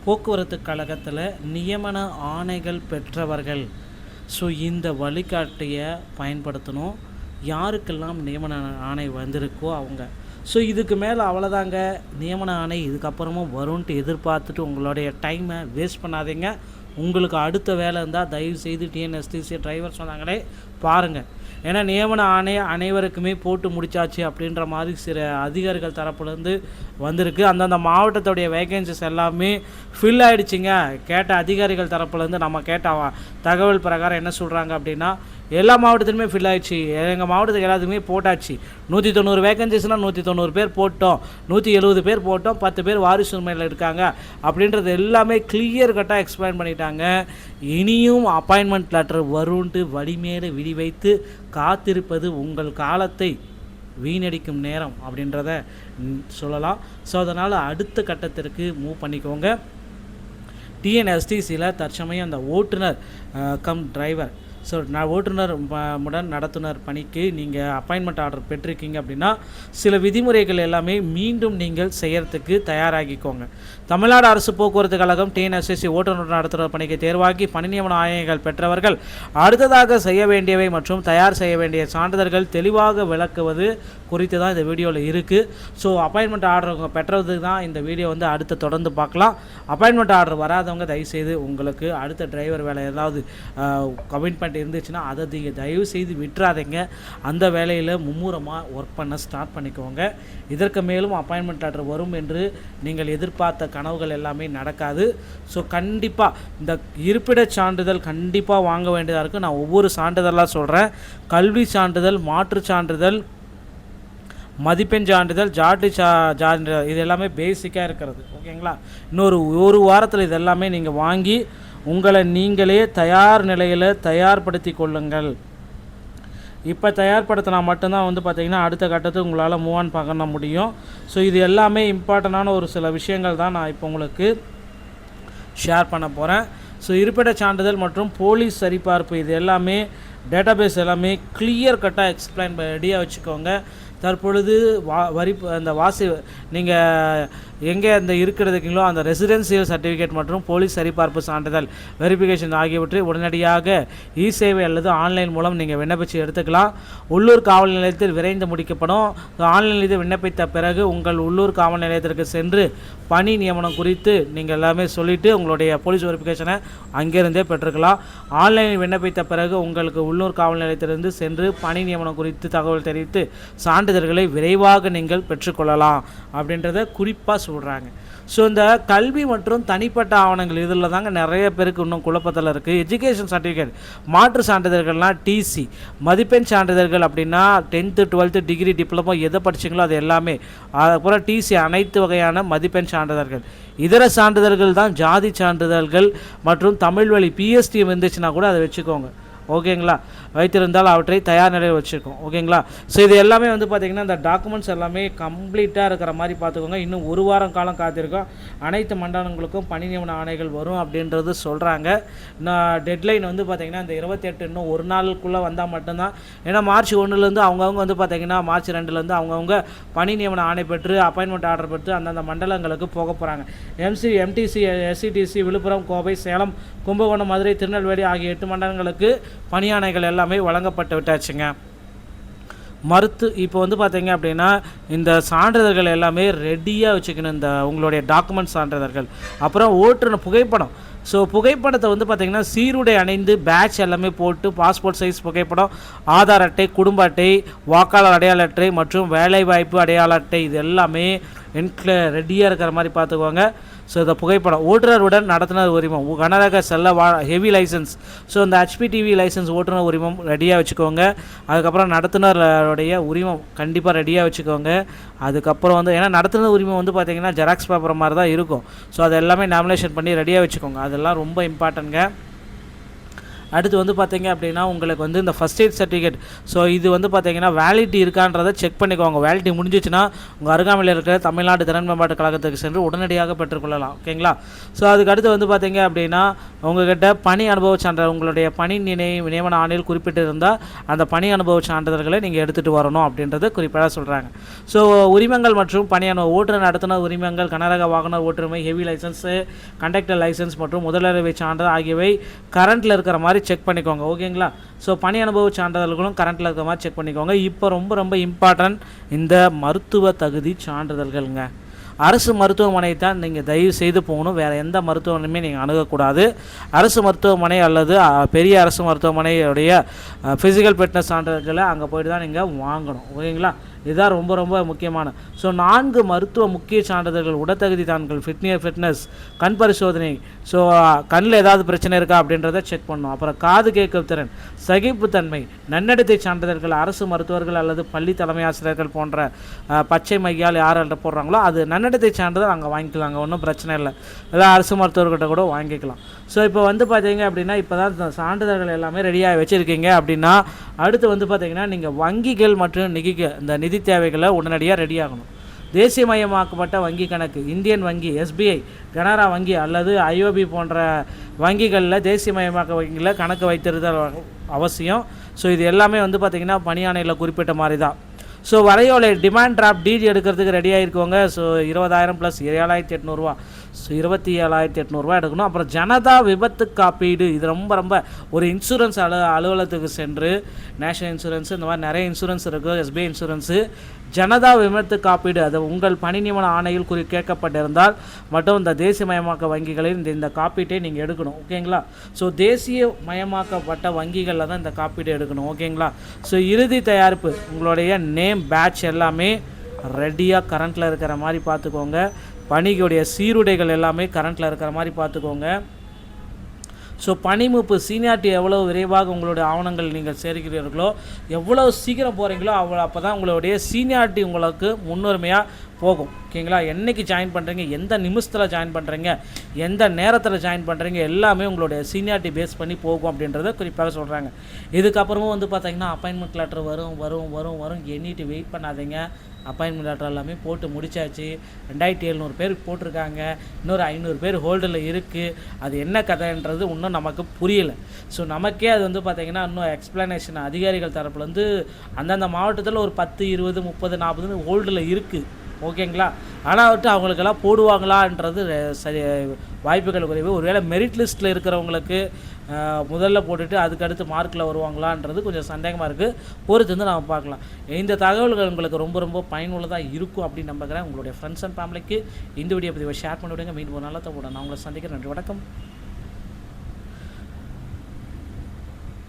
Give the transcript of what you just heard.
போக்குவரத்து கழகத்தில் நியமன ஆணைகள் பெற்றவர்கள். ஸோ இந்த வழிகாட்டியை பயன்படுத்தணும். யாருக்கெல்லாம் நியமன ஆணை வந்திருக்கோ அவங்க. ஸோ இதுக்கு மேலே அவ்வளோதாங்க, நியமன ஆணை இதுக்கப்புறமும் வரும்ன்ட்டு எதிர்பார்த்துட்டு உங்களுடைய டைமை வேஸ்ட் பண்ணாதீங்க. உங்களுக்கு அடுத்த வேலை இருந்தால் தயவுசெய்து டிஎன்எஸ்டிசி டிரைவர் சொன்னாங்களே பாருங்கள். ஏன்னா நியமன ஆணை அனைவருக்குமே போட்டு முடிச்சாச்சு அப்படின்ற மாதிரி சில அதிகாரிகள் தரப்புலேருந்து வந்திருக்கு. அந்தந்த மாவட்டத்துடைய வேகன்சிஸ் எல்லாமே ஃபில் ஆகிடுச்சிங்க. கேட்ட அதிகாரிகள் தரப்புலேருந்து நம்ம கேட்ட தகவல் பிரகாரம் என்ன சொல்கிறாங்க அப்படின்னா, எல்லா மாவட்டத்துலையுமே ஃபில் ஆகிடுச்சு, எங்கள் மாவட்டத்துக்கு எல்லாத்துக்குமே போட்டாச்சு. 190 வேகன்சிஸ்னால் 190 பேர் போட்டோம், 170 பேர் போட்டோம், 10 பேர் வாரிசு உரிமையில் இருக்காங்க அப்படின்றது எல்லாமே கிளியர் கட்டாக எக்ஸ்பிளைன் பண்ணிட்டாங்க. இனியும் அப்பாயின்மெண்ட் லெட்டர் வரும்ன்ட்டு வழிமேலே விடி வைத்து காத்திருப்பது உங்கள் காலத்தை வீணடிக்கும் நேரம் அப்படின்றத சொல்லலாம். ஸோ அதனால் அடுத்த கட்டத்திற்கு மூவ் பண்ணிக்கோங்க. டிஎன்எஸ்டிசியில் தற்சமயம் அந்த ஓட்டுநர் கம் டிரைவர், ஸோ ஓட்டுநர் உடன் நடத்துனர் பணிக்கு நீங்கள் அப்பாயின்மெண்ட் ஆர்டர் பெற்றிருக்கீங்க அப்படின்னா சில விதிமுறைகள் எல்லாமே மீண்டும் நீங்கள் செய்கிறதுக்கு தயாராகிக்கோங்க. தமிழ்நாடு அரசு போக்குவரத்து கழகம் டிஎன்எஸ்டிசி ஓட்டுநர் நடத்துனர் பணிக்கு தேர்வாகி பணி நியமன ஆணைகள் பெற்றவர்கள் அடுத்ததாக செய்ய வேண்டியவை மற்றும் தயார் செய்ய வேண்டிய சான்றிதழ்கள் தெளிவாக விளக்குவது குறித்து தான் இந்த வீடியோவில் இருக்குது. ஸோ அப்பாயின்மெண்ட் ஆர்டர் பெற்றதுக்கு தான் இந்த வீடியோ அடுத்து தொடர்ந்து பார்க்கலாம். அப்பாயின்மெண்ட் ஆர்டர் வராதவங்க தயவுசெய்து உங்களுக்கு அடுத்த டிரைவர் வேலை ஏதாவது கமிட்மெண்ட் இருந்துச்சுன்னா அதை நீங்கள் தயவு செய்து விட்டுறாதீங்க. அந்த வேலையில் மும்முரமாக ஒர்க் பண்ண ஸ்டார்ட் பண்ணிக்கோங்க. இதற்கு மேலும் அப்பாயின்மெண்ட் லெட்டர் வரும் என்று நீங்கள் எதிர்பார்த்த கனவுகள் எல்லாமே நடக்காது. ஸோ கண்டிப்பாக இந்த இருப்பிடச் சான்றிதழ் கண்டிப்பாக வாங்க வேண்டியதாக இருக்குது. நான் ஒவ்வொரு சான்றிதழாக சொல்கிறேன். கல்வி சான்றிதழ், மாற்றுச் சான்றிதழ், மதிப்பெண் சான்றிதழ், சான்றிதழ், இது எல்லாமே பேசிக்காக இருக்கிறது. ஓகேங்களா? ஒரு வாரத்தில் இது எல்லாமே நீங்கள் வாங்கி உங்களை நீங்களே தயார் நிலையில் தயார்படுத்தி கொள்ளுங்கள். இப்போ தயார்படுத்தினா மட்டும்தான் பார்த்திங்கன்னா அடுத்த கட்டத்துக்கு உங்களால் மூவ் ஆன் பண்ண முடியும். ஸோ இது எல்லாமே இம்பார்ட்டண்டான ஒரு சில விஷயங்கள் தான் நான் இப்போ உங்களுக்கு ஷேர் பண்ண போகிறேன். ஸோ இருப்பிட சான்றிதழ் மற்றும் போலீஸ் சரிபார்ப்பு இது எல்லாமே டேட்டாபேஸ் எல்லாமே கிளியர் கட்டாக எக்ஸ்பிளைன் ரெடியாக வச்சுக்கோங்க. தற்பொழுது அந்த நீங்கள் எங்கே அந்த இருக்கிறதுக்குங்களோ அந்த ரெசிடென்சியல் சர்டிஃபிகேட் மற்றும் போலீஸ் சரிபார்ப்பு சான்றிதழ் வெரிஃபிகேஷன் ஆகியவற்றை உடனடியாக இ-சேவை அல்லது ஆன்லைன் மூலம் நீங்கள் விண்ணப்பித்து எடுத்துக்கலாம். உள்ளூர் காவல் நிலையத்தில் விரைந்து முடிக்கப்படும். ஆன்லைனில் விண்ணப்பித்த பிறகு உங்கள் உள்ளூர் காவல் நிலையத்திற்கு சென்று பணி நியமனம் குறித்து நீங்கள் எல்லாமே சொல்லிவிட்டு உங்களுடைய போலீஸ் வெரிஃபிகேஷனை அங்கேருந்தே பெற்றுக்கலாம். ஆன்லைனில் விண்ணப்பித்த பிறகு உங்களுக்கு உள்ளூர் காவல் நிலையத்திலிருந்து சென்று பணி நியமனம் குறித்து தகவல் தெரிவித்து சான்றிதழ்களை விரைவாக நீங்கள் பெற்றுக்கொள்ளலாம் அப்படின்றத குறிப்பாக சொல்கிறாங்க. ஸோ இந்த கல்வி மற்றும் தனிப்பட்ட ஆவணங்கள் இதில் தாங்க நிறைய பேருக்கு இன்னும் குழப்பத்தில் இருக்குது. எஜுகேஷன் சர்டிஃபிகேட், மாற்று சான்றிதழ்கள்லாம் டிசி, மதிப்பெண் சான்றிதழ்கள் அப்படின்னா 10th 12th டிகிரி டிப்ளமோ எதை படிச்சிங்களோ அது எல்லாமே, அதுக்கப்புறம் டிசி அனைத்து வகையான மதிப்பெண் சான்றிதழ்கள். இதர சான்றிதழ்கள் தான் ஜாதி சான்றிதழ்கள் மற்றும் தமிழ் வழி பிஎஸ்டி வந்துச்சுன்னா கூட அதை வச்சுக்கோங்க. ஓகேங்களா? வைத்திருந்தால் அவற்றை தயார் நிலையில் வச்சுருக்கோம். ஓகேங்களா? ஸோ இது எல்லாமே பார்த்திங்கன்னா இந்த டாக்குமெண்ட்ஸ் எல்லாமே கம்ப்ளீட்டாக இருக்கிற மாதிரி பார்த்துக்கோங்க. இன்னும் ஒரு வாரம் காலம் காத்திருக்கோம். அனைத்து மண்டலங்களுக்கும் பணி நியமன ஆணைகள் வரும் அப்படின்றது சொல்கிறாங்க. நான் டெட்லைன் பார்த்திங்கன்னா இந்த 28 இன்னும் ஒரு நாளுக்குள்ளே வந்தால் மட்டும்தான். ஏன்னா March 1 அவங்கவுங்க பார்த்திங்கன்னா March 2 அவங்கவுங்க பணி நியமன ஆணை பெற்று அப்பாயின்மெண்ட் ஆர்டர் பெற்று அந்தந்த மண்டலங்களுக்கு போக போகிறாங்க. எம்டிசி, எஸ்சிடிசி, விழுப்புரம், கோவை, சேலம், கும்பகோணம், மதுரை, திருநெல்வேலி ஆகிய 8 மண்டலங்களுக்கு பணியாணைகள் எல்லாமே வழங்கப்பட்டு விட்டாச்சுங்க. இப்போ பார்த்திங்க அப்படின்னா இந்த சான்றிதழ்கள் எல்லாமே ரெடியாக வச்சுக்கணும். இந்த உங்களுடைய டாக்குமெண்ட் சான்றிதழ்கள், அப்புறம் ஓட்டுநர் புகைப்படம். ஸோ புகைப்படத்தை பார்த்திங்கன்னா சீருடை அணிந்து பேட்ச் எல்லாமே போட்டு பாஸ்போர்ட் சைஸ் புகைப்படம், ஆதார் அட்டை, குடும்ப அட்டை, வாக்காளர் அடையாள அட்டை மற்றும் வேலைவாய்ப்பு அடையாள அட்டை இது எல்லாமே ரெடியாக இருக்கிற மாதிரி பார்த்துக்கோங்க. ஸோ இந்த புகைப்படம், ஓட்டுநருடன் நடத்துனர் உரிமம், கனரக செல்ல ஹெவி லைசன்ஸ், ஸோ இந்த HPTV லைசன்ஸ் ஓட்டுநர் உரிமம் ரெடியாக வச்சுக்கோங்க. அதுக்கப்புறம் நடத்துனருடைய உரிமம் கண்டிப்பாக ரெடியாக வச்சுக்கோங்க. அதுக்கப்புறம் ஏன்னா நடத்துனர் உரிமம் பார்த்திங்கன்னா ஜெராக்ஸ் பேப்பர் மாதிரி தான் இருக்கும். ஸோ அது எல்லாமே நாமினேஷன் பண்ணி ரெடியாக வச்சுக்கோங்க. அதெல்லாம் ரொம்ப இம்பார்ட்டன்ட்ங்க. அடுத்து வந்து பார்த்தீங்க அப்படின்னா உங்களுக்கு வந்து இந்த ஃபஸ்ட் எய்ட் சர்டிஃபிகேட். ஸோ இது வந்து பார்த்தீங்கன்னா வேலிடிட்டி இருக்கான்றதை செக் பண்ணிக்கோங்க. வேலிடிட்டி முடிஞ்சிச்சுன்னா உங்கள் அருகாமையில் இருக்கிற தமிழ்நாடு திறன் மேம்பாட்டு கழகத்துக்கு சென்று உடனடியாக பெற்றுக்கொள்ளலாம். ஓகேங்களா? ஸோ அதுக்கடுத்து வந்து பார்த்தீங்க அப்படின்னா உங்கள்கிட்ட பணி அனுபவ சான்றிதழ், உங்களுடைய பணி நியமன ஆணையில் குறிப்பிட்டு இருந்தால் அந்த பணி அனுபவ சான்றிதழ்களை நீங்கள் எடுத்துகிட்டு வரணும் அப்படின்றது குறிப்பாக சொல்கிறாங்க. ஸோ உரிமங்கள் மற்றும் பணி அனுபவம், ஓட்டுநர் நடத்துனர் உரிமங்கள், கனரக வாகன ஓட்டுரிமை, ஹெவி லைசன்ஸு, கண்டக்டர் லைசன்ஸ் மற்றும் முதலுதவி சான்றிதழ் ஆகியவை கரண்ட்டில் இருக்கிற மாதிரி செக் பண்ணிக்கோங்க. ஓகேங்களா? ஸோ பணி அனுபவ சான்றிதழ்களும் கரண்ட்டில் இருக்கிற மாதிரி செக் பண்ணிக்கோங்க. இப்போ ரொம்ப ரொம்ப இம்பார்ட்டன்ட் இந்த மருத்துவ தகுதி சான்றிதழ்கள்ங்க. அரசு மருத்துவமனை தான் நீங்கள் தயவு செய்து போகணும். வேறு எந்த மருத்துவமனையுமே நீங்கள் அணுகக்கூடாது. அரசு மருத்துவமனை அல்லது பெரிய அரசு மருத்துவமனையுடைய ஃபிசிக்கல் ஃபிட்னஸ் சான்றிதழ்களை அங்கே போய்ட்டு தான் நீங்கள் வாங்கணும். ஓகேங்களா? இதுதான் ரொம்ப ரொம்ப முக்கியமான. ஸோ 4 மருத்துவ முக்கிய சான்றிதழ்கள்: உடற்தகுதி தான்கள், ஃபிட்னஸ், கண் பரிசோதனை, ஸோ கண்ணில் ஏதாவது பிரச்சனை இருக்கா அப்படின்றத செக் பண்ணணும். அப்புறம் காது கேட்கும் திறன், சகிப்புத்தன்மை, நன்னடத்தை சான்றிதழ்கள் அரசு மருத்துவர்கள் அல்லது பள்ளி தலைமை ஆசிரியர்கள் போன்ற பச்சை மையால் யார் போடுறாங்களோ அது நன்னடத்தை சான்றிதழ் அங்கே வாங்கிக்கலாங்க. ஒன்றும் பிரச்சனை இல்லை. ஏதாவது அரசு மருத்துவர்கிட்ட கூட வாங்கிக்கலாம். ஸோ இப்போ வந்து பார்த்தீங்க அப்படின்னா இப்போ தான் சான்றிதழ்கள் எல்லாமே ரெடியாக வச்சுருக்கீங்க அப்படின்னா அடுத்து வந்து பார்த்தீங்கன்னா நீங்கள் வங்கிகள் மற்றும் இந்த நிதி தேவைகளை உடனடியாக ரெடியாகணும். தேசியமயமாக்கப்பட்ட வங்கி கணக்கு, இந்தியன் வங்கி, எஸ்பிஐ, கனரா வங்கி அல்லது ஐஓபி போன்ற வங்கிகளில் தேசியமயமாக்க வங்கியில் கணக்கு வைத்திருத்தல் அவசியம். ஸோ இது எல்லாமே வந்து பார்த்திங்கன்னா பணியாணையில் குறிப்பிட்ட மாதிரி தான். ஸோ வரையோலை டிமாண்ட் டிராஃப்ட் டிடி எடுக்கிறதுக்கு ரெடியாக இருக்கவங்க. ஸோ 20,000 + 7,800 ஸோ 27,800 எடுக்கணும். அப்புறம் ஜனதா விபத்து காப்பீடு, இது ரொம்ப ரொம்ப ஒரு இன்சூரன்ஸ் அலுவலகத்துக்கு சென்று நேஷனல் இன்சூரன்ஸு இந்த மாதிரி நிறைய இன்சூரன்ஸ் இருக்குது, எஸ்பிஐ இன்சூரன்ஸு, ஜனதா விபத்து காப்பீடு அது உங்கள் பணி நியமன ஆணையில் கேட்கப்பட்டிருந்தால் மட்டும் இந்த தேசியமயமாக்க வங்கிகளில் இந்த காப்பீட்டை நீங்கள் எடுக்கணும். ஓகேங்களா? ஸோ தேசியமயமாக்கப்பட்ட வங்கிகளில் தான் இந்த காப்பீடு எடுக்கணும். ஓகேங்களா? ஸோ இறுதி தயாரிப்பு, உங்களுடைய நேம், பேட்ச் எல்லாமே ரெடியாக கரண்ட்டில் இருக்கிற மாதிரி பார்த்துக்கோங்க. பணிக்குடைய சீருடைகள் எல்லாமே கரண்ட்டில் இருக்கிற மாதிரி பார்த்துக்கோங்க. ஸோ பணிமூப்பு சீனியாரிட்டி எவ்வளோ விரைவாக உங்களுடைய ஆவணங்கள் நீங்கள் சேர்க்கிறீர்களோ, எவ்வளோ சீக்கிரம் போகிறீங்களோ அப்போ தான் உங்களுடைய சீனியாரிட்டி உங்களுக்கு முன்னுரிமையாக போகும். ஓகேங்களா? என்றைக்கு ஜாயின் பண்ணுறீங்க, எந்த நிமிஷத்தில் ஜாயின் பண்ணுறீங்க, எந்த நேரத்தில் ஜாயின் பண்ணுறீங்க, எல்லாமே உங்களுடைய சீனியாரிட்டி பேஸ் பண்ணி போகும் அப்படின்றத குறிப்பாக சொல்கிறாங்க. இதுக்கப்புறமும் வந்து பார்த்திங்கன்னா அப்பாயின்மெண்ட் லெட்டர் வரும் எண்ணிட்டு வெயிட் பண்ணாதீங்க. அப்பாயின்மெண்ட் லெட்டர் எல்லாமே போட்டு முடிச்சாச்சு. 2,700 பேர் போட்டிருக்காங்க. இன்னொரு 500 பேர் ஹோல்டில் இருக்குது. அது என்ன கதைன்றது இன்னும் நமக்கு புரியலை. ஸோ நமக்கே அது வந்து பார்த்திங்கன்னா இன்னும் எக்ஸ்ப்ளனேஷன் அதிகாரிகள் தரப்புலேருந்து அந்தந்த மாவட்டத்தில் ஒரு 10, 20, 30, 40 ஹோல்டில் இருக்குது. ஓகேங்களா? ஆனால் அவங்களுக்கெல்லாம் போடுவாங்களான்றது சரி வாய்ப்புகள் குறைவு. ஒருவேளை மெரிட் லிஸ்ட்டில் இருக்கிறவங்களுக்கு முதல்ல போட்டுட்டு அதுக்கடுத்து மார்க்கில் வருவாங்களான்றது கொஞ்சம் சந்தேகமாக இருக்குது. பொறுத்து வந்து நம்ம பார்க்கலாம். இந்த தகவல்கள் உங்களுக்கு ரொம்ப ரொம்ப பயனுள்ளதாக இருக்கும் அப்படின்னு நம்புகிறேன். உங்களுடைய ஃப்ரெண்ட்ஸ் அண்ட் ஃபேமிலிக்கு இந்த வீடியோ பற்றி ஷேர் பண்ணிவிடுங்க. மீண்டும் ஒரு நல்ல தகவல் நான் உங்களை சந்திக்கிறேன். நன்றி, வணக்கம்.